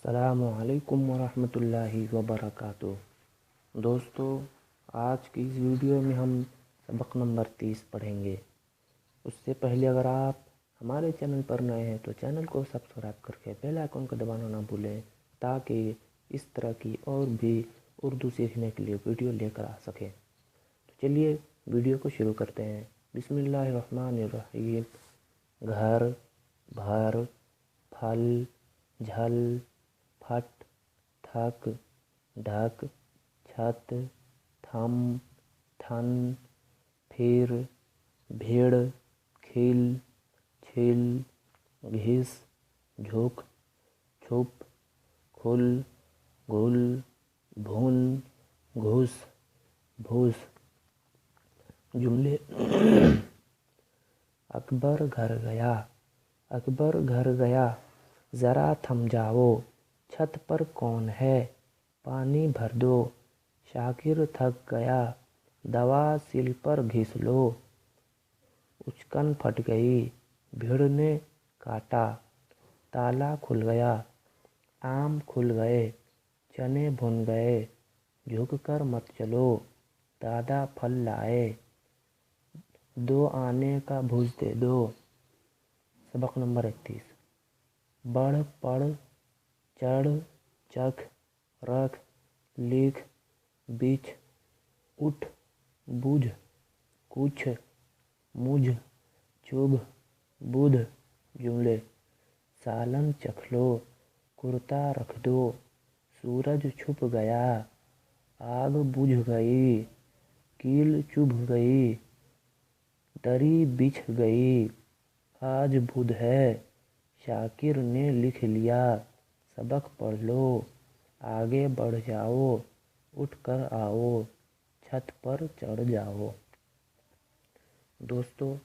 السلام علیکم ورحمۃ اللہ وبرکاتہ۔ دوستو، آج کی اس ویڈیو میں ہم سبق نمبر 30 پڑھیں گے۔ اس سے پہلے اگر آپ ہمارے چینل پر نئے ہیں تو چینل کو سبسکرائب کر کے بیل آئیکن کو دبانا نہ بھولیں تاکہ اس طرح کی اور بھی اردو سیکھنے کے لیے ویڈیو لے کر آ سکیں۔ تو چلیے ویڈیو کو شروع کرتے ہیں۔ بسم اللہ الرحمن الرحیم۔ گھر، بھر، پھل، جھل، پھٹ، تھک، ڈھک، چھت، تھم، تھن، پھر، بھیڑ، کھل، چھل، گھس، جھک، چھپ، کھل، گھل، بھن، گھس، بھس۔ جملے۔ اکبر گھر گیا۔ اکبر گھر گیا۔ ذرا تھم جاؤ، چھت پر کون ہے؟ پانی بھر دو۔ شاکر تھک گیا، دوا سل پر گھس لو۔ اچکن پھٹ گئی، بھیڑ نے کاٹا۔ تالا کھل گیا، آم کھل گئے، چنے بھن گئے۔ جھک کر مت چلو، دادا پھل لائے۔ دو آنے کا بھوج دے دو۔ سبق نمبر 31۔ بڑھ، پڑھ، چڑھ، چکھ، رکھ، لکھ، بچھ، اٹھ، بجھ، کچھ، مجھ، چبھ، بدھ۔ جملے۔ سالن چکھ لو، کرتا رکھ دو۔ سورج چھپ گیا، آگ بجھ گئی۔ کیل چبھ گئی، دری بچھ گئی۔ آج بدھ ہے، شاکر نے لکھ لیا۔ سبق پڑھ لو، آگے بڑھ جاؤ۔ اٹھ کر آؤ، چھت پر چڑھ جاؤ۔ دوستو،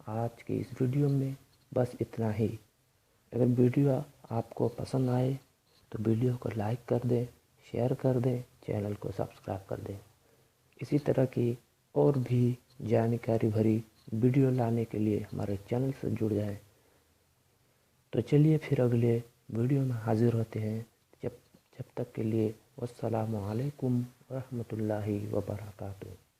آج کی اس ویڈیو میں بس اتنا ہی۔ اگر ویڈیو آپ کو پسند آئے تو ویڈیو کو لائک کر دیں، شیئر کر دیں، چینل کو سبسکرائب کر دیں۔ اسی طرح کی اور بھی جانکاری بھری ویڈیو لانے کے لیے ہمارے چینل سے جڑ جائیں۔ تو چلیے پھر اگلے ویڈیو میں حاضر ہوتے ہیں۔ جب تک کے لیے والسلام علیکم ورحمۃ اللہ وبرکاتہ۔